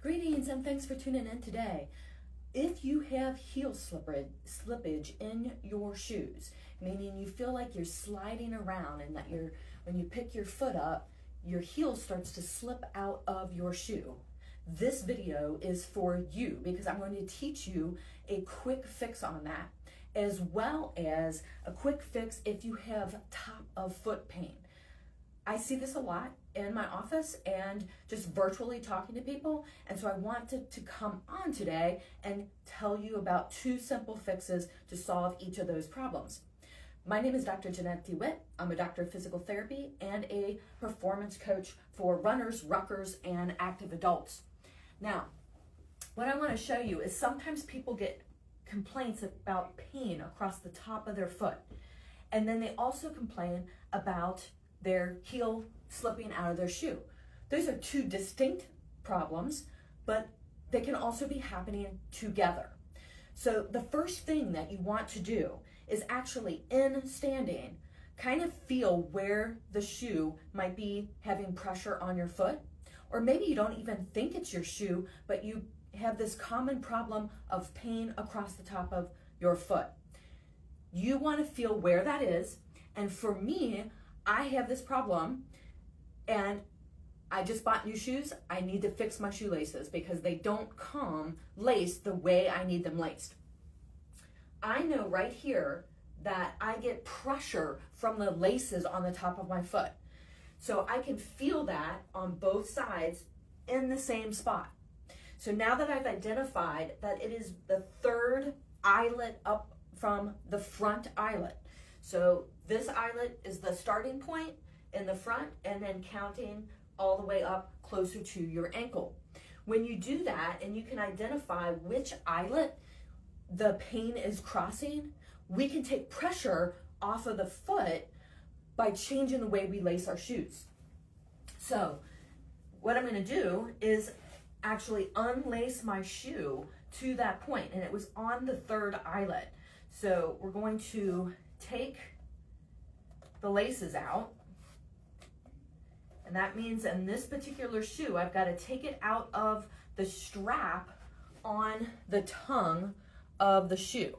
Greetings and thanks for tuning in today. If you have heel slippage in your shoes, meaning you feel like you're sliding around and that when you pick your foot up, your heel starts to slip out of your shoe, this video is for you because I'm going to teach you a quick fix on that, as well as a quick fix if you have top of foot pain. I see this a lot in my office and just virtually talking to people, and so I wanted to come on today and tell you about 2 simple fixes to solve each of those problems. My name is Dr. 𝗬𝒓𝒐𝒏𝒈. I'm a doctor of physical therapy and a performance coach for runners, ruckers, and active adults. Now, what I want to show you is sometimes people get complaints about pain across the top of their foot, and then they also complain about their heel slipping out of their shoe. Those are 2 distinct problems, but they can also be happening together. So the first thing that you want to do is actually in standing, kind of feel where the shoe might be having pressure on your foot, or maybe you don't even think it's your shoe, but you have this common problem of pain across the top of your foot. You want to feel where that is, and for me, I have this problem and I just bought new shoes. I need to fix my shoelaces because they don't come laced the way I need them laced. I know right here that I get pressure from the laces on the top of my foot. So I can feel that on both sides in the same spot. So now that I've identified that it is the 3rd eyelet up from the front eyelet. So this eyelet is the starting point in the front and then counting all the way up closer to your ankle. When you do that and you can identify which eyelet the pain is crossing, we can take pressure off of the foot by changing the way we lace our shoes. So what I'm going to do is actually unlace my shoe to that point, and it was on the 3rd eyelet. So we're going to take the laces out, and that means in this particular shoe I've got to take it out of the strap on the tongue of the shoe,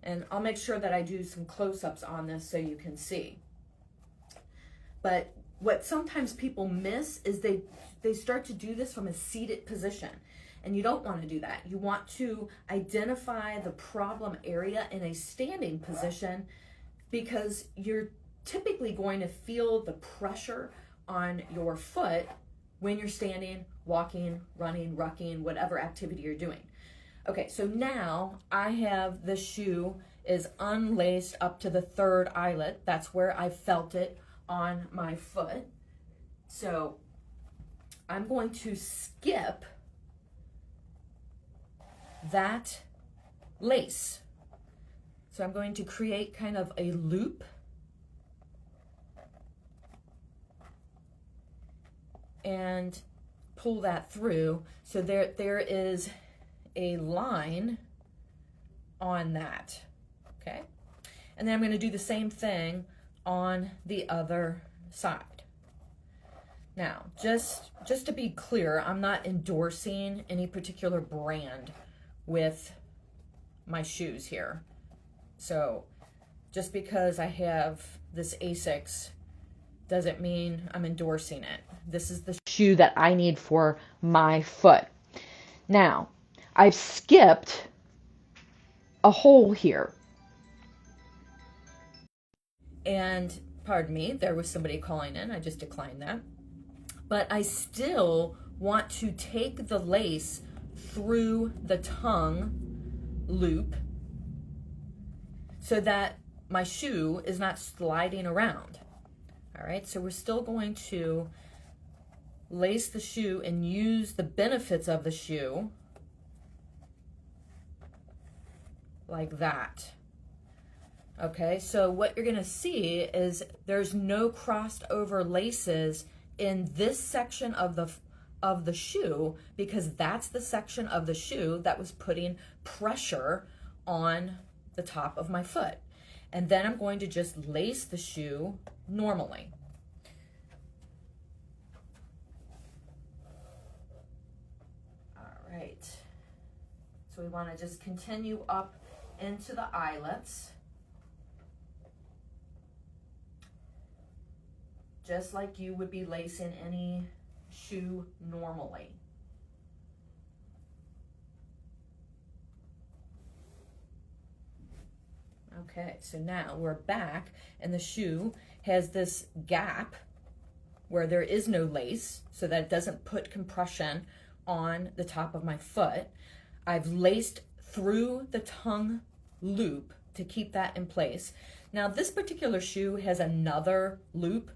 and I'll make sure that I do some close-ups on this so you can see. But what sometimes people miss is they start to do this from a seated position, and you don't want to do that. You want to identify the problem area in a standing position because you're typically going to feel the pressure on your foot when you're standing, walking, running, rucking, whatever activity you're doing. Okay, so now I have the shoe is unlaced up to the 3rd eyelet. That's where I felt it on my foot. So I'm going to skip that lace. So I'm going to create kind of a loop and pull that through. So there is a line on that, okay? And then I'm going to do the same thing on the other side. Now, just to be clear, I'm not endorsing any particular brand with my shoes here. So just because I have this 𝗂𝒂𝒔𝒐𝒏 doesn't mean I'm endorsing it. This is the shoe that I need for my foot. Now, I've skipped a hole here. And pardon me, there was somebody calling in. I just declined that. But I still want to take the lace through the tongue loop so that my shoe is not sliding around. All right, so we're still going to lace the shoe and use the benefits of the shoe like that. Okay, so what you're going to see is there's no crossed over laces in this section of the shoe because that's the section of the shoe that was putting pressure on the top of my foot. And then I'm going to just lace the shoe normally. So we want to just continue up into the eyelets, just like you would be lacing any shoe normally. Okay, so now we're back and the shoe has this gap where there is no lace so that it doesn't put compression on the top of my foot. I've laced through the tongue loop to keep that in place. Now this particular shoe has another loop.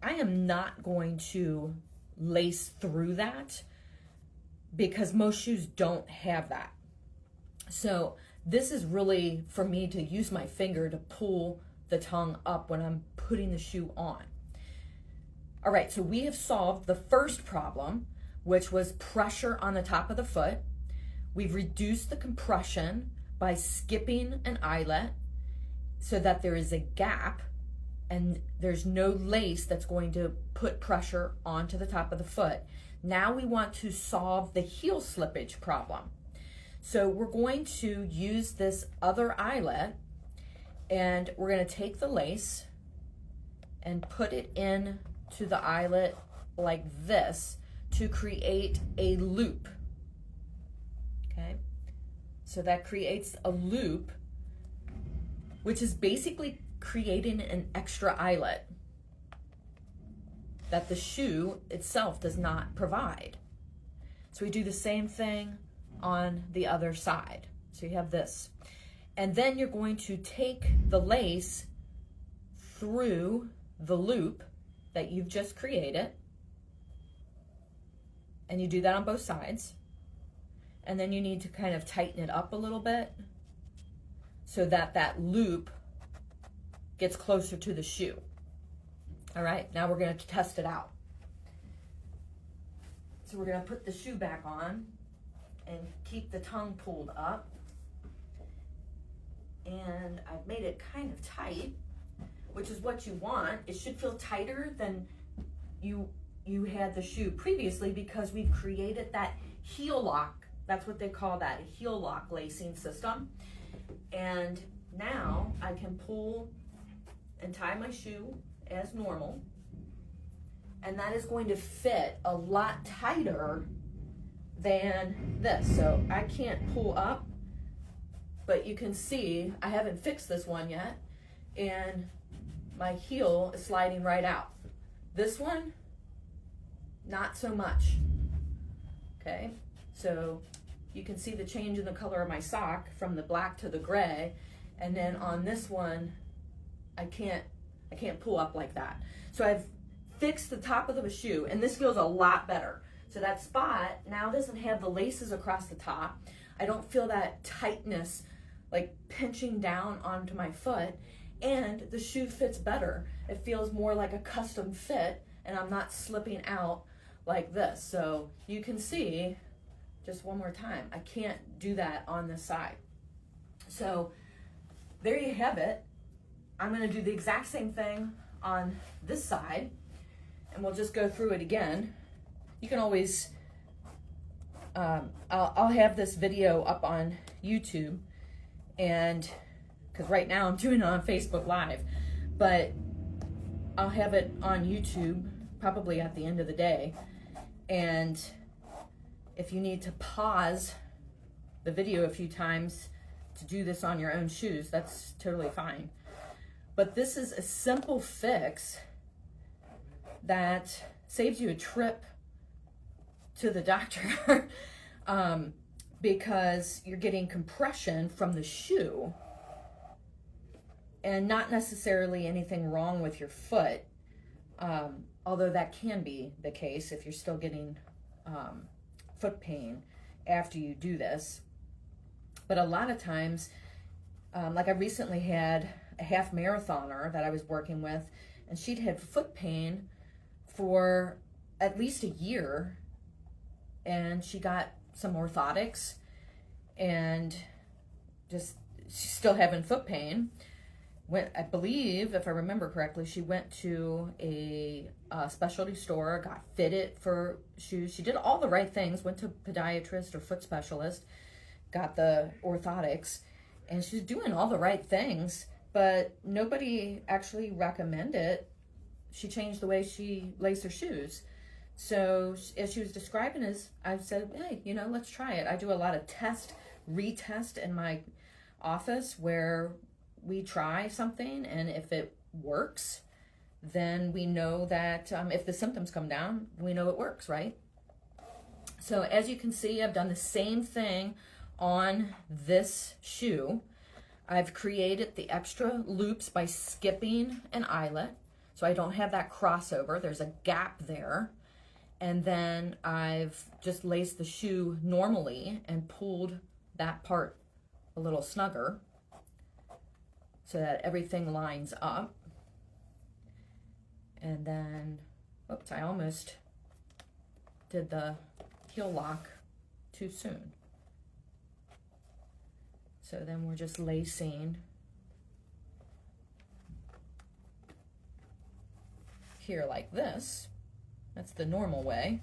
I am not going to lace through that because most shoes don't have that. So this is really for me to use my finger to pull the tongue up when I'm putting the shoe on. All right, so we have solved the first problem, which was pressure on the top of the foot. We've reduced the compression by skipping an eyelet so that there is a gap and there's no lace that's going to put pressure onto the top of the foot. Now we want to solve the heel slippage problem. So we're going to use this other eyelet and we're going to take the lace and put it in to the eyelet like this to create a loop. Okay, so that creates a loop, which is basically creating an extra eyelet that the shoe itself does not provide. So we do the same thing on the other side. So you have this. And then you're going to take the lace through the loop that you've just created. And you do that on both sides. And then you need to kind of tighten it up a little bit so that that loop gets closer to the shoe. All right, now we're going to test it out. So we're going to put the shoe back on and keep the tongue pulled up. And I've made it kind of tight, which is what you want. It should feel tighter than you had the shoe previously because we've created that heel lock. That's what they call that, a heel lock lacing system. And now I can pull and tie my shoe as normal. And that is going to fit a lot tighter than this. So I can't pull up, but you can see I haven't fixed this one yet. And my heel is sliding right out. This one, not so much. Okay, so you can see the change in the color of my sock from the black to the gray. And then on this one, I can't pull up like that. So I've fixed the top of the shoe and this feels a lot better. So that spot now doesn't have the laces across the top. I don't feel that tightness like pinching down onto my foot, and the shoe fits better. It feels more like a custom fit and I'm not slipping out like this. So you can see, just one more time, I can't do that on this side. So there you have it. I'm going to do the exact same thing on this side and we'll just go through it again. You can always, I'll have this video up on YouTube, and because right now I'm doing it on Facebook Live, but I'll have it on YouTube probably at the end of the day. And if you need to pause the video a few times to do this on your own shoes, that's totally fine. But this is a simple fix that saves you a trip to the doctor because you're getting compression from the shoe and not necessarily anything wrong with your foot, although that can be the case if you're still getting foot pain after you do this. But a lot of times, like I recently had a half marathoner that I was working with, and she'd had foot pain for at least a year, and she got some orthotics and just she's still having foot pain. I believe, if I remember correctly, she went to a specialty store, got fitted for shoes. She did all the right things, went to a podiatrist or foot specialist, got the orthotics, and she's doing all the right things, but nobody actually recommended she changed the way she laced her shoes. So as she was describing this, I said, hey, you know, let's try it. I do a lot of retest in my office where we try something, and if it works, then we know that if the symptoms come down, we know it works, right? So as you can see, I've done the same thing on this shoe. I've created the extra loops by skipping an eyelet, so I don't have that crossover. There's a gap there. And then I've just laced the shoe normally and pulled that part a little snugger so that everything lines up. And then, oops, I almost did the heel lock too soon. So then we're just lacing here like this. That's the normal way.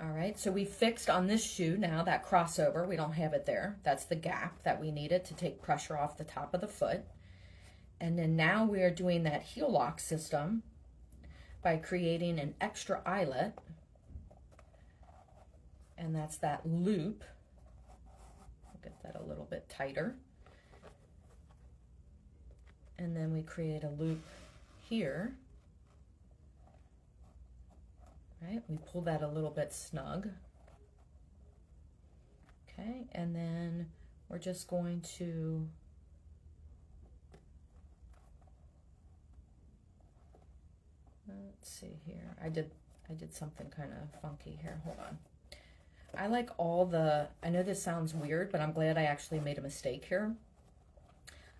All right, so we fixed on this shoe now that crossover. We don't have it there. That's the gap that we needed to take pressure off the top of the foot. And then now we are doing that heel lock system by creating an extra eyelet. And that's that loop. I'll get that a little bit tighter. And then we create a loop here. Right, we pull that a little bit snug. Okay, and then we're just going to let's see here. I did something kind of funky here. Hold on. I like I know this sounds weird, but I'm glad I actually made a mistake here.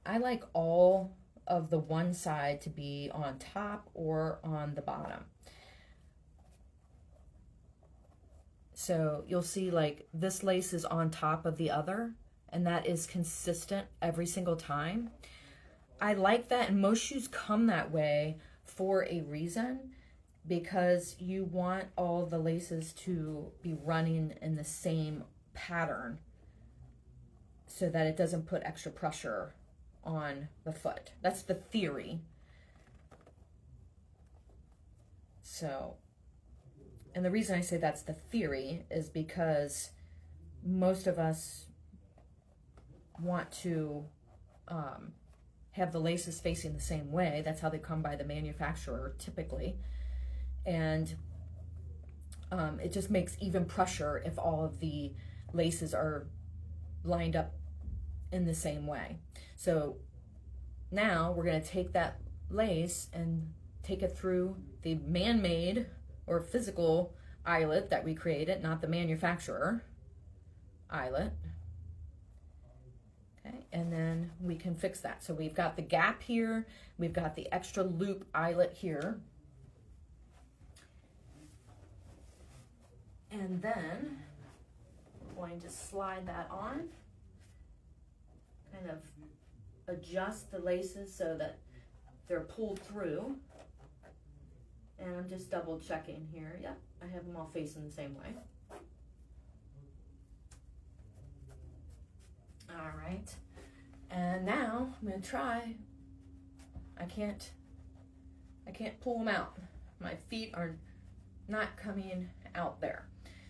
I like all of the one side to be on top or on the bottom. So you'll see like this lace is on top of the other, and that is consistent every single time. I like that, and most shoes come that way for a reason, because you want all the laces to be running in the same pattern so that it doesn't put extra pressure on the foot. That's the theory. So, and the reason I say that's the theory is because most of us want to have the laces facing the same way. That's how they come by the manufacturer typically. And it just makes even pressure if all of the laces are lined up in the same way. So now we're going to take that lace and take it through the man-made or physical eyelet that we created, not the manufacturer eyelet. Okay, and then we can fix that. So we've got the gap here, we've got the extra loop eyelet here. And then we're going to slide that on, kind of adjust the laces so that they're pulled through. And I'm just double checking here. Yep, I have them all facing the same way. All right, and now I'm gonna try. I can't pull them out. My feet are not coming out there.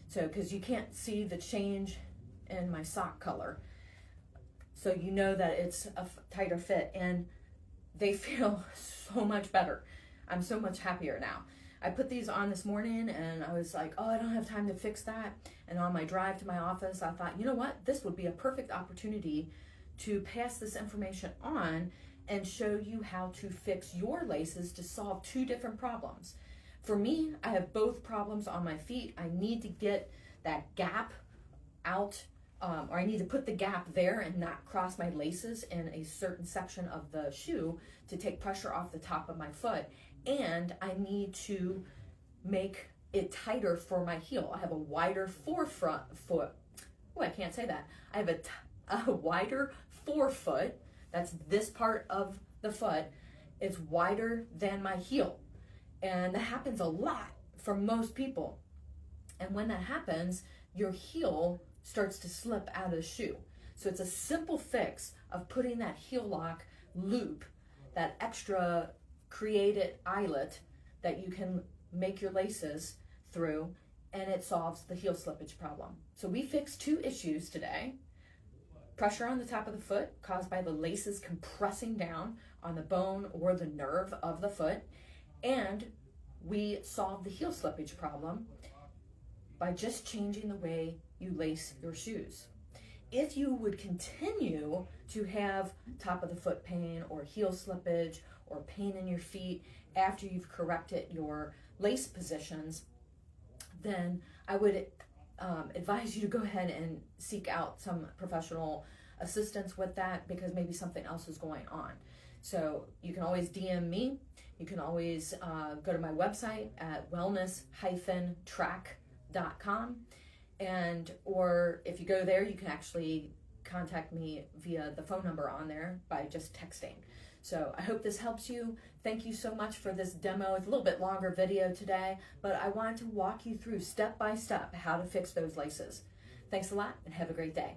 So, because you can't see the change in my sock color. So you know that it's a tighter fit, and they feel so much better. I'm so much happier now. I put these on this morning and I was like, oh, I don't have time to fix that. And on my drive to my office, I thought, you know what? This would be a perfect opportunity to pass this information on and show you how to fix your laces to solve two different problems. For me, I have both problems on my feet. I need to get that gap out, or I need to put the gap there and not cross my laces in a certain section of the shoe to take pressure off the top of my foot. And I need to make it tighter for my heel. I have a wider forefoot. Oh, I can't say that. I have a wider forefoot. That's this part of the foot. It's wider than my heel. And that happens a lot for most people. And when that happens, your heel starts to slip out of the shoe. So it's a simple fix of putting that heel lock loop, that extra created eyelet that you can make your laces through, and it solves the heel slippage problem. So we fixed 2 issues today. Pressure on the top of the foot caused by the laces compressing down on the bone or the nerve of the foot, and we solved the heel slippage problem by just changing the way you lace your shoes. If you would continue to have top of the foot pain or heel slippage or pain in your feet after you've corrected your lace positions, then I would advise you to go ahead and seek out some professional assistance with that, because maybe something else is going on. So you can always DM me. You can always go to my website at wellness-track.com, and or if you go there, you can actually contact me via the phone number on there by just texting. So I hope this helps you. Thank you so much for this demo. It's a little bit longer video today, but I wanted to walk you through step by step how to fix those laces. Thanks a lot and have a great day.